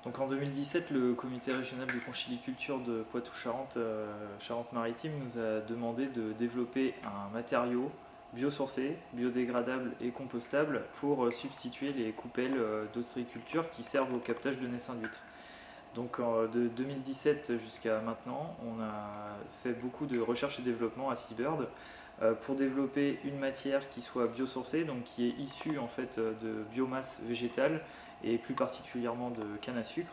Donc en 2017, le comité régional de conchyliculture de Poitou-Charentes, Charente-Maritime, nous a demandé de développer un matériau biosourcé, biodégradable et compostable pour substituer les coupelles d'ostréiculture qui servent au captage de naissains d'huîtres. Donc de 2017 jusqu'à maintenant, on a fait beaucoup de recherche et développement à Seabird pour développer une matière qui soit biosourcée, donc qui est issue en fait de biomasse végétale et plus particulièrement de canne à sucre,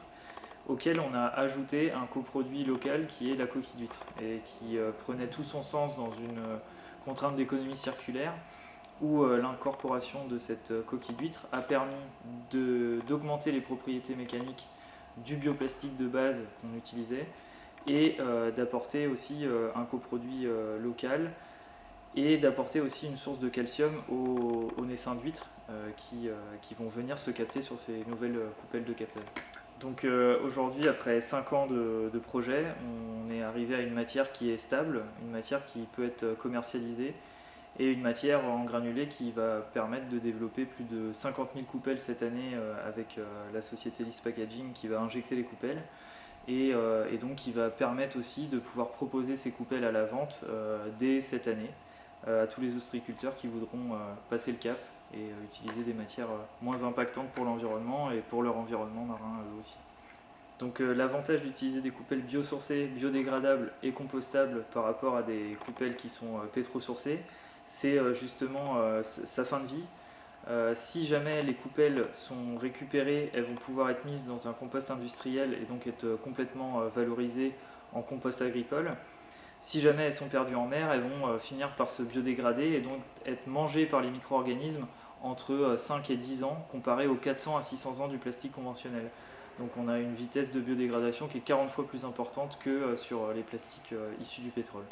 auquel on a ajouté un coproduit local qui est la coquille d'huître et qui prenait tout son sens dans une contrainte d'économie circulaire où l'incorporation de cette coquille d'huître a permis d'augmenter les propriétés mécaniques du bioplastique de base qu'on utilisait et d'apporter aussi un coproduit local et d'apporter aussi une source de calcium aux naissins d'huîtres qui vont venir se capter sur ces nouvelles coupelles de captage. Donc aujourd'hui, après 5 ans de projet, on est arrivé à une matière qui est stable, une matière qui peut être commercialisée et une matière en granulé qui va permettre de développer plus de 50 000 coupelles cette année avec la société List Packaging qui va injecter les coupelles et donc qui va permettre aussi de pouvoir proposer ces coupelles à la vente dès cette année à tous les ostréiculteurs qui voudront passer le cap et utiliser des matières moins impactantes pour l'environnement et pour leur environnement marin aussi. Donc l'avantage d'utiliser des coupelles biosourcées, biodégradables et compostables par rapport à des coupelles qui sont pétrosourcées, c'est justement sa fin de vie. Si jamais les coupelles sont récupérées, elles vont pouvoir être mises dans un compost industriel et donc être complètement valorisées en compost agricole. Si jamais elles sont perdues en mer, elles vont finir par se biodégrader et donc être mangées par les micro-organismes entre 5 et 10 ans, comparé aux 400 à 600 ans du plastique conventionnel. Donc on a une vitesse de biodégradation qui est 40 fois plus importante que sur les plastiques issus du pétrole.